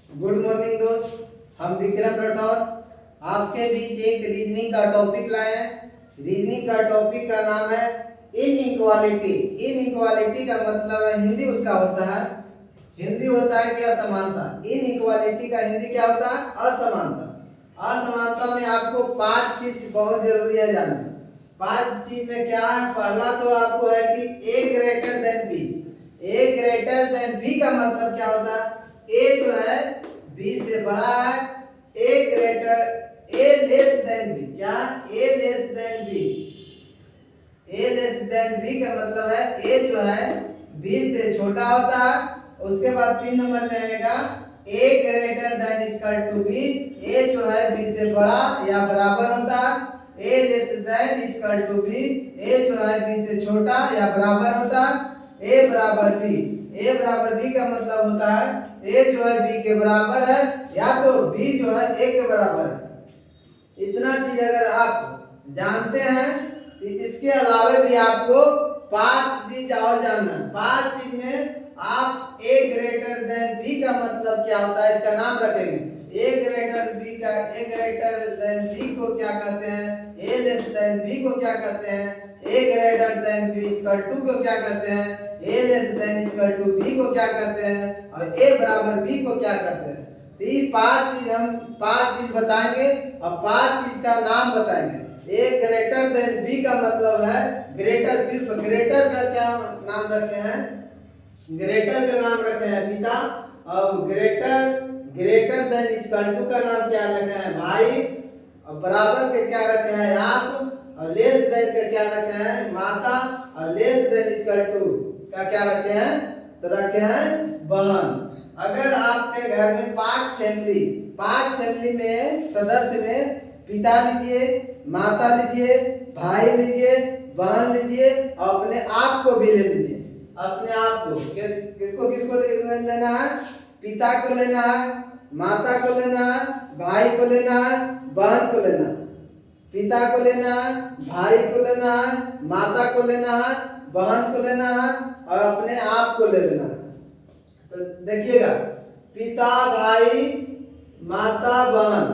Good morning दोस्त, हम विक्रम राठौर आपके बीच एक रीजनिंग का टॉपिक लाए हैं। रीजनिंग का टॉपिक का नाम है इनइक्वालिटी। इनइक्वालिटी का मतलब है हिंदी उसका होता है, हिंदी होता है कि असमानता। इनइक्वालिटी का हिंदी क्या होता है? असमानता। असमानता में आपको 5 चीज बहुत जरूरी है जानना। 5 चीज में क्या है? पहला तो आपको है कि ए ग्रेटर देन बी। ए ग्रेटर देन बी का मतलब क्या होता है? ए जो है बी से बड़ा है। A greater A less then B. क्या? ए लेस देन बी। ए लेस देन बी का मतलब है ए जो है बी से छोटा होता है। उसके बाद 3 नंबर में आएगा A greater than equal to B. A जो है बी से बड़ा या बराबर होता है। A less than equal to B. A जो है बी से छोटा या बराबर होता है। ए बराबर बी। ए बराबर बी का मतलब होता है ए जो है बी के बराबर है या तो बी जो है ए के बराबर है। इतना चीज अगर आप जानते हैं तो इसके अलावा भी आपको 5 चीज और जानना है। 5 चीज में आप ए ग्रेटर देन बी का मतलब क्या होता है इसका नाम रखेंगे। ए ग्रेटर देन बी को क्या कहते हैं? ए लेस देन बी को क्या कहते हैं? A greater than B equal to को क्या कहते हैं? A less than equal to B को क्या कहते हैं? और ए बराबर बी को क्या कहते हैं? तो ये 5 चीज हम 5 चीज बताएंगे और 5 चीज का नाम बताएंगे। ए ग्रेटर देन बी का मतलब है ग्रेटर, सिर्फ ग्रेटर का क्या नाम रखे हैं? ग्रेटर का नाम रखे हैं पिता। और ग्रेटर देन इक्वल टू का नाम क्या रखे हैं? भाई। और बराबर के क्या रखे हैं? आप। और लेस देन के क्या रखे हैं? माता। और लेस देन इक्वल टू का क्या रखे हैं? तो रखे हैं बहन। अगर आपके घर में 5 फैमिली में सदस्य में पिता लीजिए, माता लीजिए, भाई लीजिए, बहन लीजिए और अपने आप को भी ले लीजिए। अपने आप को किसको लेना है? पिता को लेना है, माता को लेना है, भाई को लेना है, बहन को लेना है। पिता को लेना है, भाई को लेना है, माता को लेना है, बहन को लेना है और अपने आप को ले लेना है। तो देखिएगा, पिता भाई माता बहन,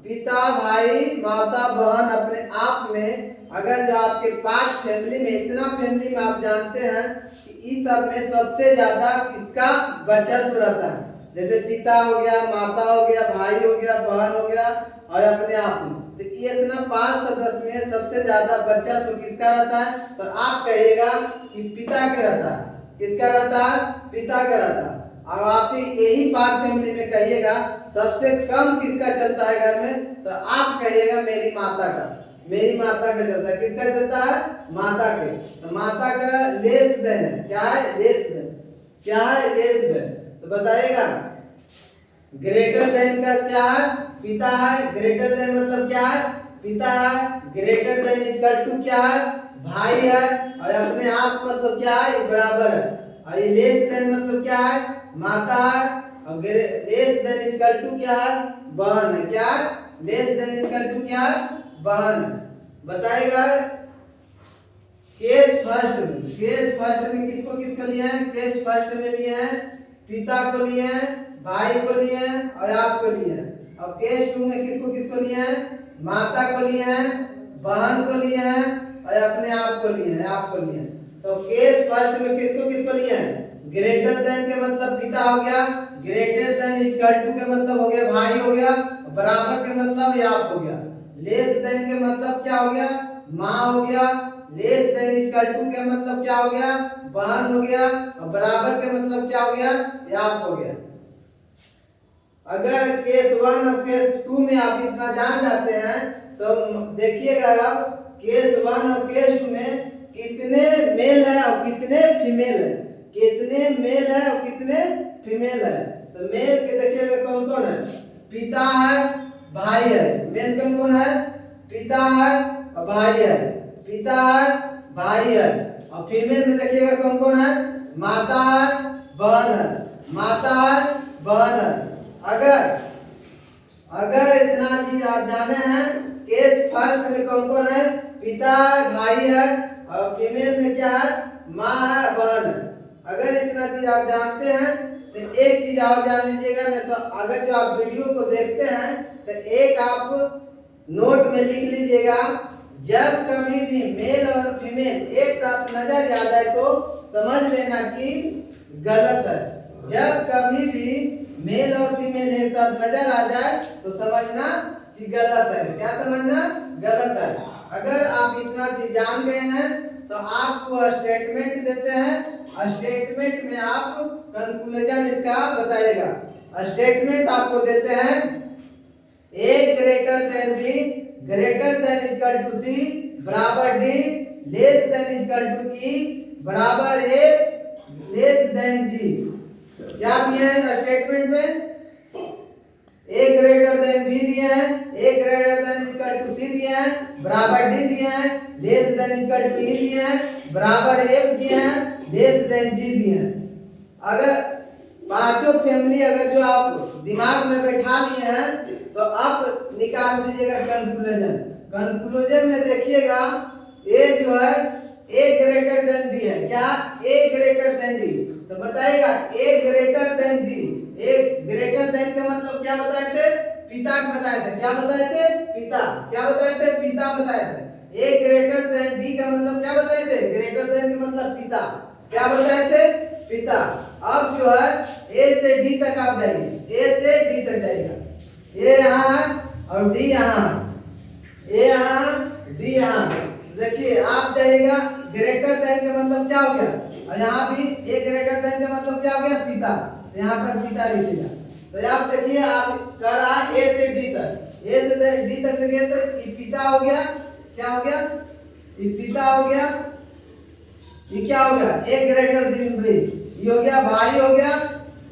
पिता भाई माता बहन अपने आप में अगर जो आपके 5 फैमिली में, इतना फैमिली में आप जानते हैं कि इस सब में सबसे ज्यादा किसका वर्चस्व रहता है? जैसे पिता हो गया, माता हो गया, भाई हो गया, बहन हो गया और अपने आप में, तो ये इतना 5 सदस्य में सबसे ज्यादा वर्चस्व किसका रहता है? तो आप कहिएगा कि पिता का रहता है। किसका रहता है? पिता का रहता है। अब आप यही 5 फैमिली में कहिएगा सबसे कम किसका चलता है घर में? तो आप कहिएगा मेरी माता का। मेरी माता का चलता है। किसका चलता है? माता के। तो माता का लेस देन है। क्या है? Less than. क्या है? Less than. तो बताइएगा ग्रेटर देन का क्या है? पिता है। ग्रेटर देन मतलब क्या है? पिता है। ग्रेटर देन इक्वल टू क्या है? भाई है। और अपने आप मतलब क्या है? बराबर है। और ये लेस देन मतलब क्या है? माता है। और लेस देन इक्वल टू क्या है? बहन है। क्या? लेस देन इक्वल टू क्या है? बहन है। बताइएगा केस फर्स्ट में किसको लिए हैं? केस फर्स्ट में लिए हैं पिता को लिए हैं, भाई को लिए हैं और आप को लिए हैं। और केस 2 में किसको लिए हैं? माता को लिए हैं, बहन को लिए हैं और अपने आप को लिए हैं, आप को लिए हैं। तो केस फर्स्ट में किसको लिए हैं? ग्रेटर देन के मतलब पिता हो गया, ग्रेटर देन इक्वल टू के मतलब हो गया भाई हो गया, बराबर के मतलब ये आप हो गया, लेस देन के मतलब क्या हो गया? माँ हो गया, लेस देन इक्वल टू के मतलब क्या हो गया? बहन हो गया और बराबर के मतलब क्या हो गया? ये आप हो गया। अगर केस 1 और केस 2 में आप इतना जान जाते हैं तो देखिएगा आप केस 1 और केस 2 में कितने मेल है और कितने फीमेल है। कितने मेल है और कितने फीमेल है। तो मेल के देखिएगा कौन कौन है? पिता है, भाई है। मेल कौन कौन है? पिता है और भाई है। पिता है, भाई है। और फीमेल में देखिएगा कौन कौन है? माता है, बहन है। माता है, बहन है। अगर इतना चीज आप जाने हैं, केस फर्स्ट में कौन कौन है? पिता है, भाई है और फीमेल में क्या है? माँ है, बहन है। अगर इतना चीज आप जानते हैं तो एक चीज और जान लीजिएगा, नहीं तो अगर जो आप वीडियो को देखते हैं तो एक आप नोट में लिख लीजिएगा, जब कभी भी मेल और फीमेल एक साथ नजर आ जाए तो समझ लेना कि गलत है। जब कभी भी मेल और फीमेल एक साथ नजर आ जाए तो समझना कि गलत है। क्या समझना? गलत है। अगर आप इतना चीज जान गए हैं तो आपको स्टेटमेंट देते हैं, स्टेटमेंट में आप कंक्लूजन इसका बताइएगा। स्टेटमेंट आपको देते हैं A greater than B greater than equal to C बराबर D less than equal to E बराबर ए लेस देन जी। क्या दिए हैं स्टेटमेंट में? ए ग्रेटर देन बी दिए हैं, A greater than equal to सी दिए हैं, बराबर डी दिए हैं, लेस देन इक्वल टू ई दिए हैं, बराबर एफ दिए हैं, लेस देन जी दिए हैं। अगर पांचों फैमिली अगर जो आप दिमाग में बैठा लिए हैं तो अब निकाल दीजिएगा कंक्लूजन। कंक्लूजन में देखिएगा ए जो है ए ग्रेटर देन डी है। क्या? A greater than D. तो बताइएगा ए greater than D. A greater then का मतलब क्या बताए थे? पिता को बताए थे। क्या बताए थे? पिता। क्या बताए थे? पिता बताए थे। ए ग्रेटर देन डी का मतलब क्या बताए थे? ग्रेटर देन का मतलब पिता। क्या बताए थे? पिता। अब जो है ए से डी तक आप जाइए, ए से डी तक जाइएगा। ए यहाँ और डी यहाँ, ए यहाँ डी यहाँ। देखिए आप जाइएगा, ग्रेटर देन का मतलब क्या हो गया, और यहाँ भी ए ग्रेटर देन का मतलब क्या हो गया? पिता। यहाँ पर पिता लिखिएगा। तो आप देखिए आप कर रहा है ए से डी तक, ए से डी तक देखिए तो ये पिता हो गया। क्या हो गया? ये पिता हो गया। ये क्या हो गया? ए ग्रेटर देन बी। ये हो गया भाई, हो गया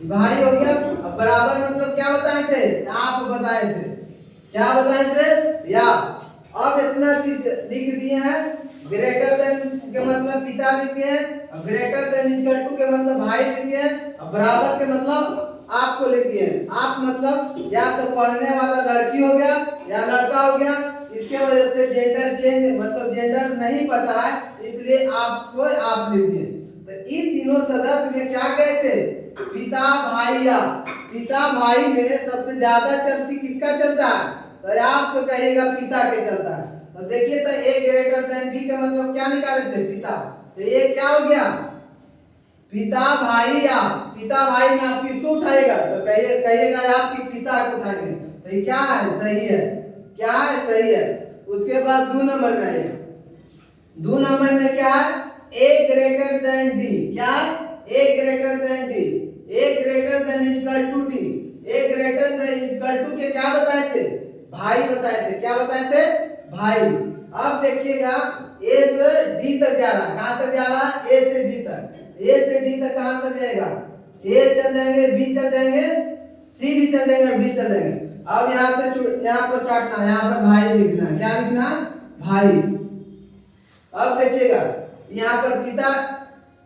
भाई, हो गया। अब बराबर मतलब क्या बताए थे? आप बताए थे। क्या बताए थे? या। अब इतना चीज लिख दिए हैं। ग्रेटर देन के मतलब पिता लिख दिए हैं, और ग्रेटर देन इक्वल टू के मतलब भाई लिख दिए हैं, और बराबर के मतलब आपको लिख दिए हैं। आप मतलब या तो पढ़ने वाला लड़की हो गया या लड़का हो गया। इसके वजह से जेंडर चेंज मतलब जेंडर नहीं पता है, इसलिए आपको आप लिख दिए। तो इन तीनों सदस्य में क्या कहे थे? पिता भाई। या पिता भाई में सबसे ज्यादा चलती किसका चलता है? तो आप तो कहिएगा पिता के चलता है। तो देखिए तो ए ग्रेटर देन बी का मतलब क्या निकाले थे? पिता। तो ये क्या हो गया? पिता भाई। या पिता भाई में आप किसको उठाएगा? तो कहिएगा आप कि पिता को उठाएंगे। तो ये क्या है? सही है। क्या है? सही है। उसके बाद 2 नंबर में आइए। 2 नंबर में क्या है? A greater than D. क्या? A greater than D. A greater than equal to D. A greater than equal to के क्या बताए थे? भाई बताए थे। क्या बताए थे? भाई। अब देखिएगा ए से डी तक जा रहा है। कहां तक जा रहा है? ए से डी तक। ए से डी तक कहां तक जाएगा? ए चल जाएंगे, बी चल जाएंगे, सी भी चल जाएंगे, डी चल जाएंगे। अब यहाँ से यहाँ पर चाटना, यहाँ पर भाई लिखना। क्या लिखना? भाई। अब देखिएगा यहाँ पर पिता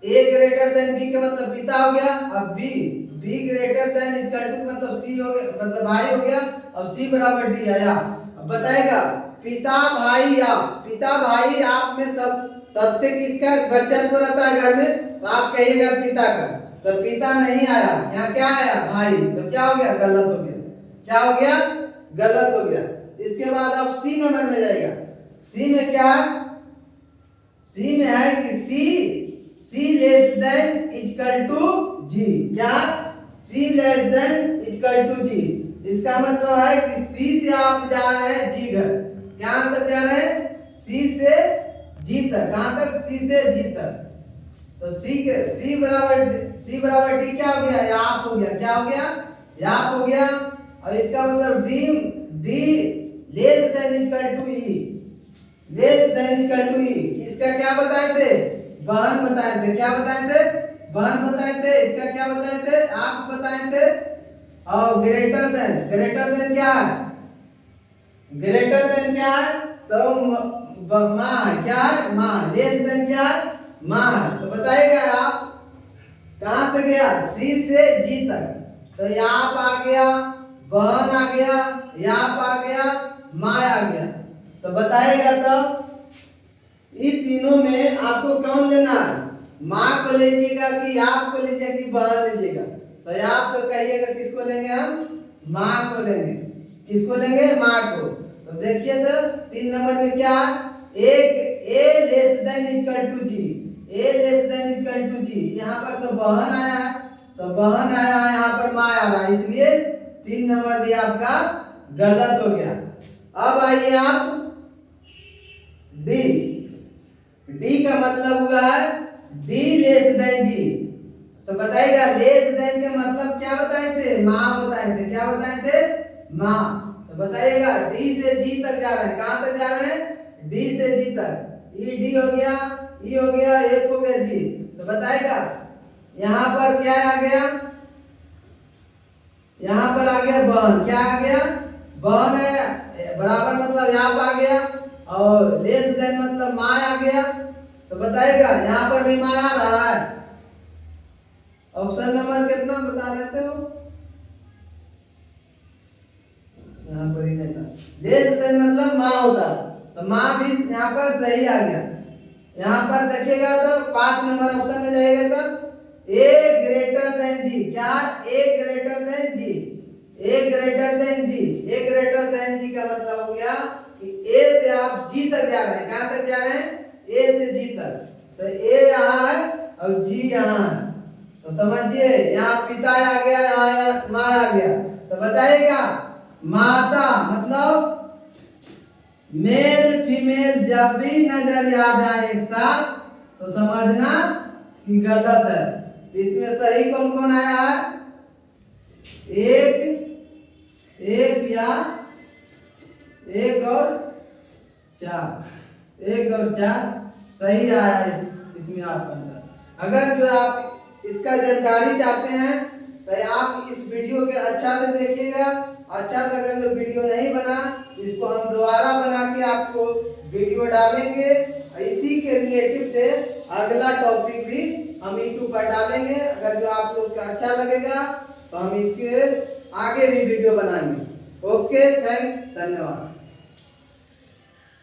ए ग्रेटर देन बी का मतलब पिता हो गया। अब B greater than equal to मतलब सी हो गया, मतलब भाई हो गया। अब सी बराबर डी आया। अब बताएगा पिता भाई। या पिता भाई आप में सबसे किसका वर्चस्व रहता है घर में? तो आप कहिएगा पिता का। तो पिता नहीं आया, यहाँ क्या आया? भाई। तो क्या हो गया? गलत हो गया। क्या हो गया? गलत हो गया। इसके बाद आप सी नंबर में जाएगा। सी में क्या है? सी में है कि सी लेस देन इक्वल टू जी। क्या? सी लेस देन इक्वल टू जी। इसका मतलब है कि सी से आप जा रहे हैं जी घर। क्या तक जा रहे हैं? सी से जी तक। कहां तक? सी से जी तक। तो सी बराबर डी क्या हो गया? याप हो गया। क्या हो गया? याप हो गया। और इसका मतलब D less than equal to E. Less than equal to E. इसका क्या बताए थे? बहन बताए थे। क्या बताए थे? बहन बताए थे। इसका क्या बताए थे? आप बताए थे। और ग्रेटर देन क्या है? ग्रेटर देन क्या है? तो माँ है। क्या है? माँ। लेस देन क्या है? माँ है। तो बताइएगा आप कहां से गया? सी से जी तक। तो यहाँ आ गया, बहन आ गया, यहाँ आ गया, माँ आ गया। तो बताइएगा तो इन तीनों में आपको कौन लेना है? माँ को लीजिएगा कि आप को लीजिएगा कि बहन लीजिएगा? तो आप तो कहिएगा किसको लेंगे हम, माँ को लेंगे। किसको लेंगे, माँ को। तो देखिए तो 3 नंबर में क्या है, एक a less than equal to g, a less than equal to g। यहाँ पर तो बहन आया है, तो बहन आया है, यहाँ पर माँ आ रहा है, इसलिए 3 नंबर भी आपका गलत हो गया। अब आइए आप डी। डी का मतलब हुआ है डी लेस देन जी। तो बताइएगा लेस देन के मतलब क्या बताए थे, माँ बताए थे। क्या बताए थे, माँ। तो बताइएगा डी से जी तक जा रहे हैं, कहां तक जा रहे हैं, डी से जी तक। ई डी हो गया, ई हो गया, एफ हो गया, जी। तो बताइएगा यहां पर क्या आ गया, यहां पर आ गया बहन। क्या आ गया, बहन है, बराबर मतलब यहाँ पर आ गया, और लेस देन मतलब माँ आ गया। तो बताइएगा यहाँ पर भी माँ आ रहा है। ऑप्शन नंबर कितना बता रहे थे वो, यहाँ पर ही नहीं था। लेस देन मतलब माँ होता, तो माँ भी यहाँ पर सही आ गया। यहाँ पर देखिएगा तो 5 नंबर ऑप्शन में जाएगा तो ए ग्रेटर देन जी। क्या, A greater then ji, A greater then ji. A greater then जी का मतलब हो गया कि ए से आप जी तक जा रहे हैं। कहां तक जा रहे हैं, ए से जी तक। तो ए यहाँ है और जी यहाँ है। तो समझिए यहाँ पिता आ गया, यहाँ माँ आ गया। तो बताइएगा माता मतलब मेल फीमेल जब भी नजर आ जाए एक साथ तो समझना कि गलत है। इसमें सही कौन कौन आया है, एक या एक और 4, एक और 4 सही आया है इसमें आपका आंसर। अगर जो आप इसका जानकारी चाहते हैं तो आप इस वीडियो के अच्छा से देखिएगा। अच्छा से अगर जो वीडियो नहीं बना इसको हम दोबारा बना के आपको वीडियो डालेंगे। इसी के रिलेटिव से अगला टॉपिक भी हम यूट्यूब पर डालेंगे। अगर जो आप लोग का अच्छा लगेगा तो हम इसके आगे भी वीडियो बनाएंगे। ओके, थैंक्स, धन्यवाद।